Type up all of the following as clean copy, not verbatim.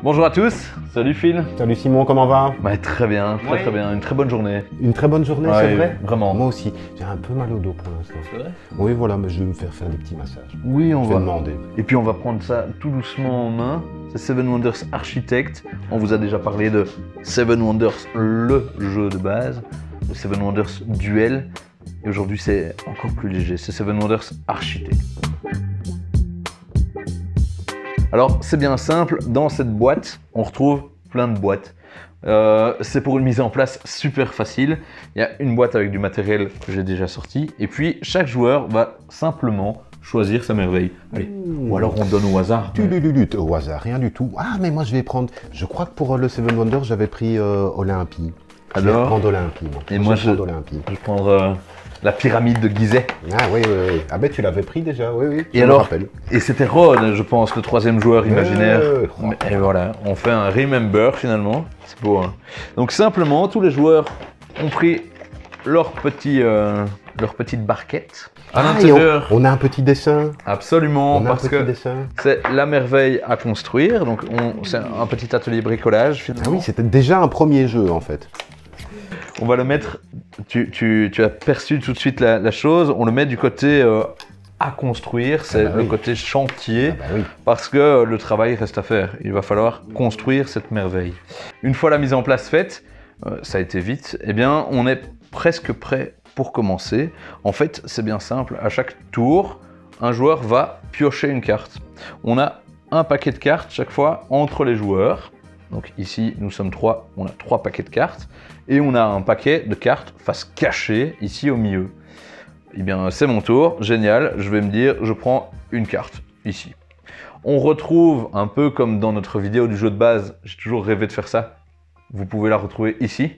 Bonjour à tous, salut Phil. Salut Simon, comment va? Bah, très bien, très bien, une très bonne journée. Une très bonne journée, Ouais, c'est vrai? vraiment. Moi aussi, j'ai un peu mal au dos pour l'instant. C'est vrai? Oui, voilà, mais je vais me faire des petits massages. Oui, on Je vais va demander. Et puis on va prendre ça tout doucement en main. C'est Seven Wonders Architect. On vous a déjà parlé de Seven Wonders, le jeu de base, de Seven Wonders Duel. Et aujourd'hui c'est encore plus léger, c'est Seven Wonders Architect. Alors c'est bien simple, dans cette boîte, on retrouve plein de boîtes. C'est pour une mise en place super facile. Il y a une boîte avec du matériel que j'ai déjà sorti. Et puis chaque joueur va simplement choisir sa merveille. Allez, ou alors on donne au hasard. Au hasard, rien du tout. Ah, mais moi je vais prendre. Je crois que pour le Seven Wonders, j'avais pris Olympie. Je vais Alors prendre Olympie. Et moi je vais prendre la pyramide de Gizeh. Ah oui, oui, oui. Ah ben tu l'avais pris déjà, oui, oui. Et alors, et c'était Rod, je pense, le troisième joueur imaginaire. Et voilà, on fait un remember finalement. C'est beau, hein. Donc simplement, tous les joueurs ont pris leur petite barquette. À l'intérieur, on a un petit dessin. Absolument, parce que dessin. c'est la merveille à construire. Donc c'est un petit atelier bricolage finalement. Ah oui, c'était déjà un premier jeu en fait. On va le mettre, tu as perçu tout de suite la chose, on le met du côté à construire, c'est le côté chantier, parce que le travail reste à faire. Il va falloir construire cette merveille. Une fois la mise en place faite, ça a été vite, eh bien on est presque prêt pour commencer. En fait, c'est bien simple, à chaque tour, un joueur va piocher une carte. On a un paquet de cartes chaque fois entre les joueurs. Donc ici, nous sommes 3, on a 3 paquets de cartes. Et on a un paquet de cartes face cachée, ici au milieu. Eh bien, c'est mon tour, génial. Je vais me dire, je prends une carte, ici. On retrouve, un peu comme dans notre vidéo du jeu de base, j'ai toujours rêvé de faire ça. Vous pouvez la retrouver ici.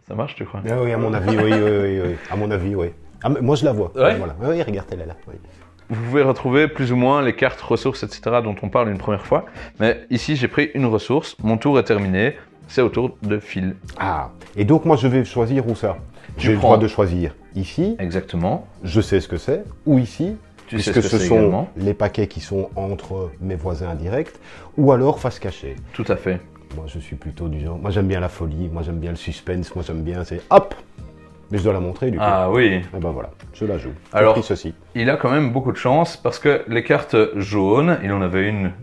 Ça marche, tu crois? Ah oui, à mon avis, oui. À mon avis, oui. Ah, moi, je la vois. Ouais. Voilà. Oui, regarde, elle est là. Oui. Vous pouvez retrouver plus ou moins les cartes, ressources, etc. dont on parle une première fois. Mais ici, j'ai pris une ressource. Mon tour est terminé. C'est au tour de Phil. Ah, et donc moi, je vais choisir où ça? J'ai le droit de choisir ici. Exactement. Je sais ce que c'est. Ou ici. Tu sais puisque ce que ce c'est sont également. les paquets qui sont entre mes voisins directs. Ou alors face cachée. Tout à fait. Moi, je suis plutôt du genre. Moi, j'aime bien la folie. Moi, j'aime bien le suspense. Moi, j'aime bien. C'est hop. Mais je dois la montrer du coup. Ah oui. Et ben voilà, je la joue. Alors, j'ai pris ceci. Il a quand même beaucoup de chance parce que les cartes jaunes, il en avait une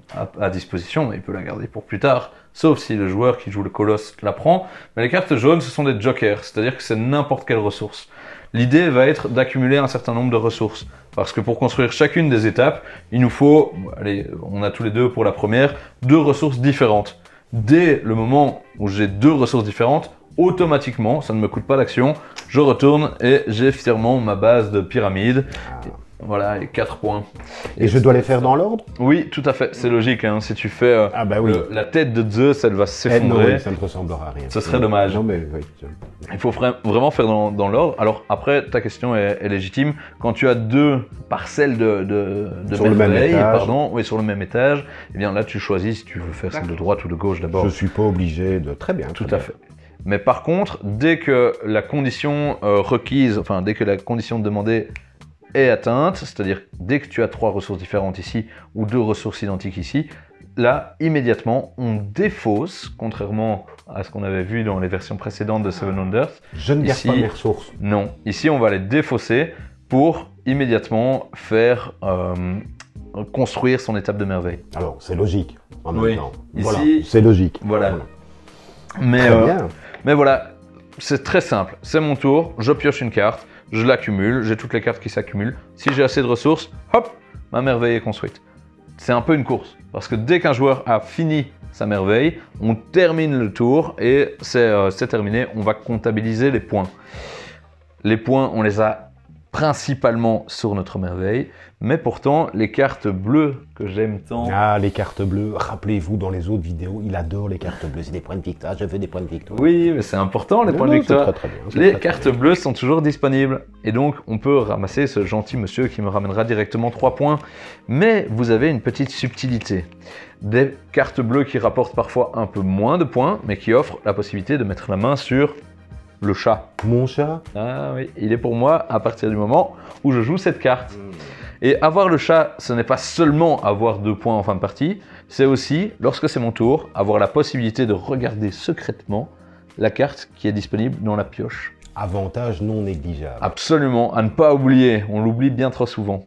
à disposition, mais il peut la garder pour plus tard, sauf si le joueur qui joue le colosse la prend. Mais les cartes jaunes, ce sont des jokers, c'est-à-dire que c'est n'importe quelle ressource. L'idée va être d'accumuler un certain nombre de ressources. Parce que pour construire chacune des étapes, il nous faut, allez, on a tous les deux pour la première, 2 ressources différentes. Dès le moment où j'ai 2 ressources différentes, automatiquement, ça ne me coûte pas d'action, je retourne et j'ai fièrement ma base de pyramide. Voilà, et 4 points. Et je dois les faire dans l'ordre? Oui, tout à fait, c'est logique. Hein. Si tu fais la tête de Zeus, elle va s'effondrer. Ça ne ressemblera à rien. Ce serait dommage. Non, mais, oui, il faut vraiment faire dans l'ordre. Alors après, ta question est légitime. Quand tu as 2 parcelles de sur le même étage. Sur le même étage, eh bien là tu choisis si tu veux faire celle de droite ou de gauche d'abord. Je ne suis pas obligé de... Très bien. Tout à fait. Mais par contre, dès que la condition requise, enfin dès que la condition demandée est atteinte, c'est-à-dire dès que tu as 3 ressources différentes ici ou 2 ressources identiques ici, là, immédiatement, on défausse, contrairement à ce qu'on avait vu dans les versions précédentes de Seven Wonders. Je ne garde pas mes ressources. Non, ici on va les défausser pour immédiatement faire construire son étape de merveille. Alors, c'est logique en même temps. Ici, voilà, c'est logique. Voilà. Mais voilà, c'est très simple. C'est mon tour, je pioche une carte, je l'accumule, j'ai toutes les cartes qui s'accumulent. Si j'ai assez de ressources, hop, ma merveille est construite. C'est un peu une course, parce que dès qu'un joueur a fini sa merveille, on termine le tour et c'est terminé, on va comptabiliser les points. Les points, on les a principalement sur notre merveille, mais pourtant les cartes bleues que j'aime tant... Ah, les cartes bleues, rappelez-vous dans les autres vidéos, il adore les cartes bleues, c'est des points de victoire, je veux des points de victoire. Oui, mais c'est important les points de victoire. Très bien, les cartes bleues sont toujours disponibles, et donc on peut ramasser ce gentil monsieur qui me ramènera directement 3 points, mais vous avez une petite subtilité. Des cartes bleues qui rapportent parfois un peu moins de points, mais qui offrent la possibilité de mettre la main sur... le chat. Mon chat? Ah oui, il est pour moi à partir du moment où je joue cette carte. Et avoir le chat, ce n'est pas seulement avoir 2 points en fin de partie, c'est aussi, lorsque c'est mon tour, avoir la possibilité de regarder secrètement la carte qui est disponible dans la pioche. Avantage non négligeable. Absolument, à ne pas oublier, on l'oublie bien trop souvent.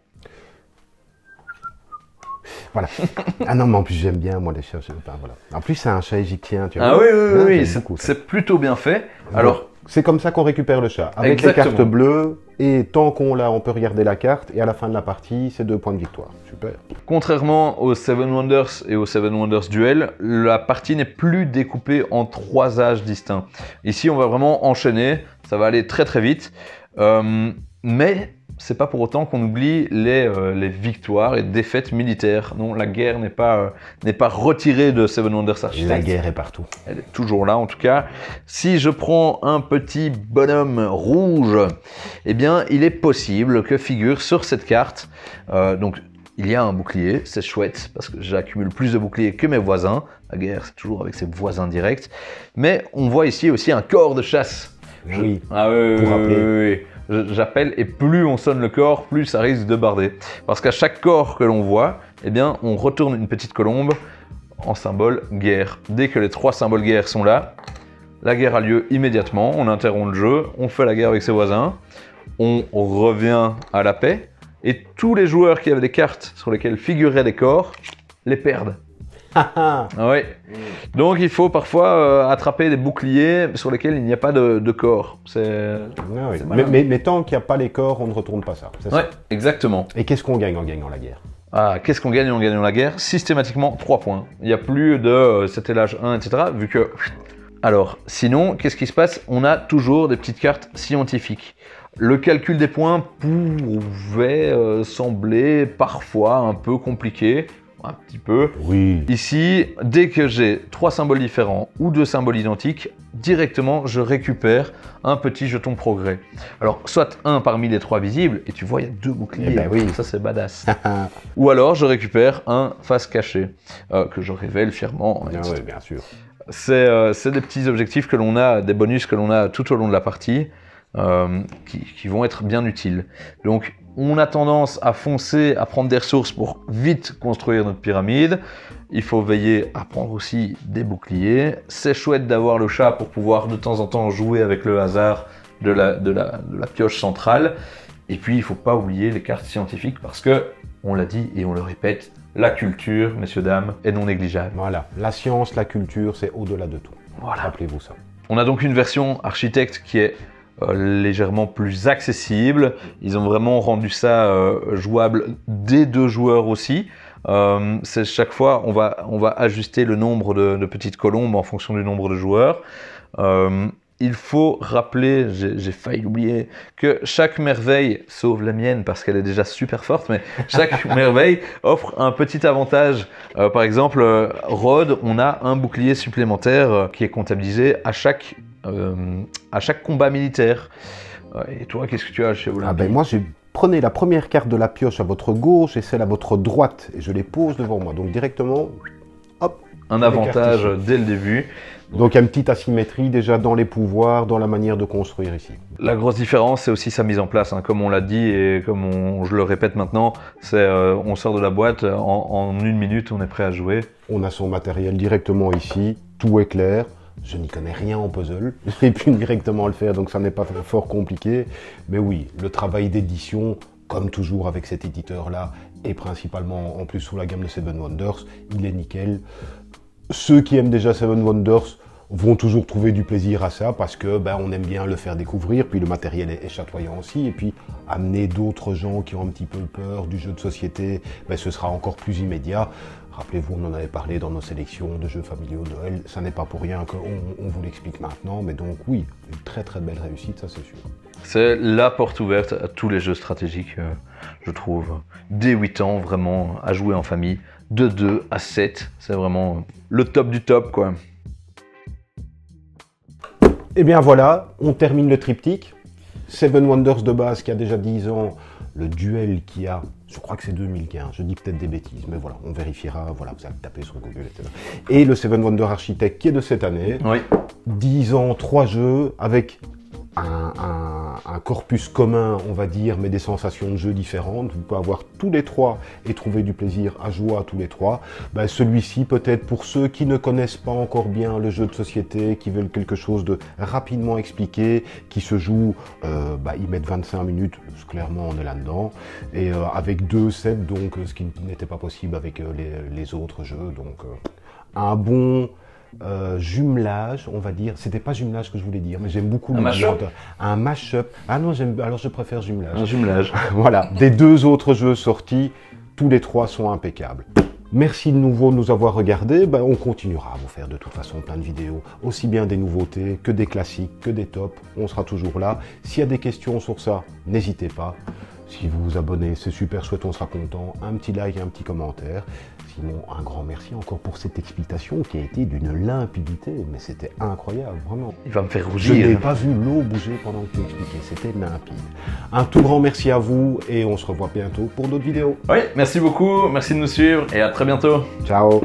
Voilà. Ah non, mais en plus j'aime bien moi les chats. Voilà. En plus c'est un chat égyptien. Tu vois. Ah oui, c'est plutôt bien fait. Alors, c'est comme ça qu'on récupère le chat, avec les cartes bleues, et tant qu'on l'a, on peut regarder la carte, et à la fin de la partie, c'est 2 points de victoire. Super. Contrairement aux Seven Wonders et au Seven Wonders Duel, la partie n'est plus découpée en 3 âges distincts. Ici, on va vraiment enchaîner, ça va aller très très vite, mais c'est pas pour autant qu'on oublie les victoires et défaites militaires. Non, la guerre n'est pas retirée de Seven Wonders Architect. La guerre est partout. Elle est toujours là en tout cas. Si je prends un petit bonhomme rouge, eh bien il est possible que figure sur cette carte, donc il y a un bouclier, c'est chouette parce que j'accumule plus de boucliers que mes voisins. La guerre c'est toujours avec ses voisins directs. Mais on voit ici aussi un corps de chasse. Oui, ah oui, pour rappeler. Oui. J'appelle et plus on sonne le corps, plus ça risque de barder. Parce qu'à chaque corps que l'on voit, eh bien, on retourne une petite colombe en symbole guerre. Dès que les 3 symboles guerre sont là, la guerre a lieu immédiatement, on interrompt le jeu, on fait la guerre avec ses voisins, on revient à la paix, et tous les joueurs qui avaient des cartes sur lesquelles figuraient des corps, les perdent. Ah ouais. Donc il faut parfois attraper des boucliers sur lesquels il n'y a pas de corps. Oui. Mais tant qu'il n'y a pas les corps, on ne retourne pas ça. Ouais, exactement. Et qu'est-ce qu'on gagne en gagnant la guerre? Ah, qu'est-ce qu'on gagne en gagnant la guerre? Systématiquement 3 points. Il n'y a plus de c'était l'âge 1, etc. Vu que... Alors, sinon, qu'est-ce qui se passe? On a toujours des petites cartes scientifiques. Le calcul des points pouvait sembler parfois un peu compliqué. Un petit peu. Oui. Ici, dès que j'ai 3 symboles différents ou 2 symboles identiques, directement je récupère un petit jeton progrès. Alors, soit un parmi les 3 visibles, et tu vois, il y a 2 boucliers. Ben oui. Ça, c'est badass. Ou alors, je récupère un face caché, que je révèle fièrement. Oui, bien sûr. C'est des petits objectifs que l'on a, des bonus que l'on a tout au long de la partie, qui vont être bien utiles. Donc, on a tendance à foncer, à prendre des ressources pour vite construire notre pyramide. Il faut veiller à prendre aussi des boucliers. C'est chouette d'avoir le chat pour pouvoir de temps en temps jouer avec le hasard de la pioche centrale. Et puis, il ne faut pas oublier les cartes scientifiques parce que, on l'a dit et on le répète, la culture, messieurs, dames, est non négligeable. Voilà, la science, la culture, c'est au-delà de tout. Voilà. Rappelez-vous ça. On a donc une version architecte qui est légèrement plus accessible. Ils ont vraiment rendu ça jouable des 2 joueurs aussi. C'est chaque fois, on va ajuster le nombre de petites colombes en fonction du nombre de joueurs. Il faut rappeler, j'ai failli l'oublier, que chaque merveille, sauf la mienne parce qu'elle est déjà super forte, mais chaque merveille offre un petit avantage. Par exemple, Rhodes, on a un bouclier supplémentaire qui est comptabilisé à chaque combat militaire. Et toi, qu'est-ce que tu as chez Olympie? Ah ben moi, prenez la première carte de la pioche à votre gauche et celle à votre droite, et je les pose devant moi. Donc directement, hop. Un avantage dès le début. Donc il y a une petite asymétrie déjà dans les pouvoirs, dans la manière de construire ici. La grosse différence, c'est aussi sa mise en place. Hein. Comme on l'a dit et comme je le répète maintenant, c'est on sort de la boîte, en 1 minute, on est prêt à jouer. On a son matériel directement ici, tout est clair. Je n'y connais rien en puzzle, j'ai pu directement le faire, donc ça n'est pas fort compliqué. Mais oui, le travail d'édition, comme toujours avec cet éditeur-là, et principalement en plus sous la gamme de Seven Wonders, il est nickel. Ceux qui aiment déjà Seven Wonders vont toujours trouver du plaisir à ça parce que on aime bien le faire découvrir, puis le matériel est chatoyant aussi, et puis amener d'autres gens qui ont un petit peu peur du jeu de société, ce sera encore plus immédiat. Rappelez-vous, on en avait parlé dans nos sélections de jeux familiaux Noël, ça n'est pas pour rien qu'on vous l'explique maintenant, mais donc oui, une très très belle réussite, ça c'est sûr. C'est la porte ouverte à tous les jeux stratégiques, je trouve. Dès 8 ans, vraiment, à jouer en famille, de 2 à 7, c'est vraiment le top du top, quoi. Et bien voilà, on termine le triptyque. Seven Wonders de base qui a déjà 10 ans, le duel qui a, je crois que c'est 2015, je dis peut-être des bêtises, mais voilà, on vérifiera, voilà, vous allez taper sur Google, etc. Et le Seven Wonders Architect qui est de cette année, oui. 10 ans, 3 jeux, avec un un corpus commun, on va dire, mais des sensations de jeu différentes. Vous pouvez avoir tous les trois et trouver du plaisir à jouer à tous les trois. Ben, celui-ci, peut-être pour ceux qui ne connaissent pas encore bien le jeu de société, qui veulent quelque chose de rapidement expliqué, qui se joue, ils mettent 25 minutes, clairement on est là-dedans, et avec 2 sets, donc ce qui n'était pas possible avec les autres jeux. Donc un bon jumelage, on va dire. C'était pas jumelage que je voulais dire, mais j'aime beaucoup le mash-up. Un mash-up. Ah non, alors je préfère jumelage. Un jumelage. Voilà, des 2 autres jeux sortis, tous les 3 sont impeccables. Merci de nouveau de nous avoir regardés. On continuera à vous faire de toute façon plein de vidéos, aussi bien des nouveautés que des classiques, que des tops. On sera toujours là. S'il y a des questions sur ça, n'hésitez pas. Si vous vous abonnez, c'est super chouette, on sera content. Un petit like et un petit commentaire. Sinon, un grand merci encore pour cette explication qui a été d'une limpidité, mais c'était incroyable, vraiment. Il va me faire rougir. Je n'ai pas vu l'eau bouger pendant que tu expliquais, c'était limpide. Un tout grand merci à vous et on se revoit bientôt pour d'autres vidéos. Oui, merci beaucoup, merci de nous suivre et à très bientôt. Ciao.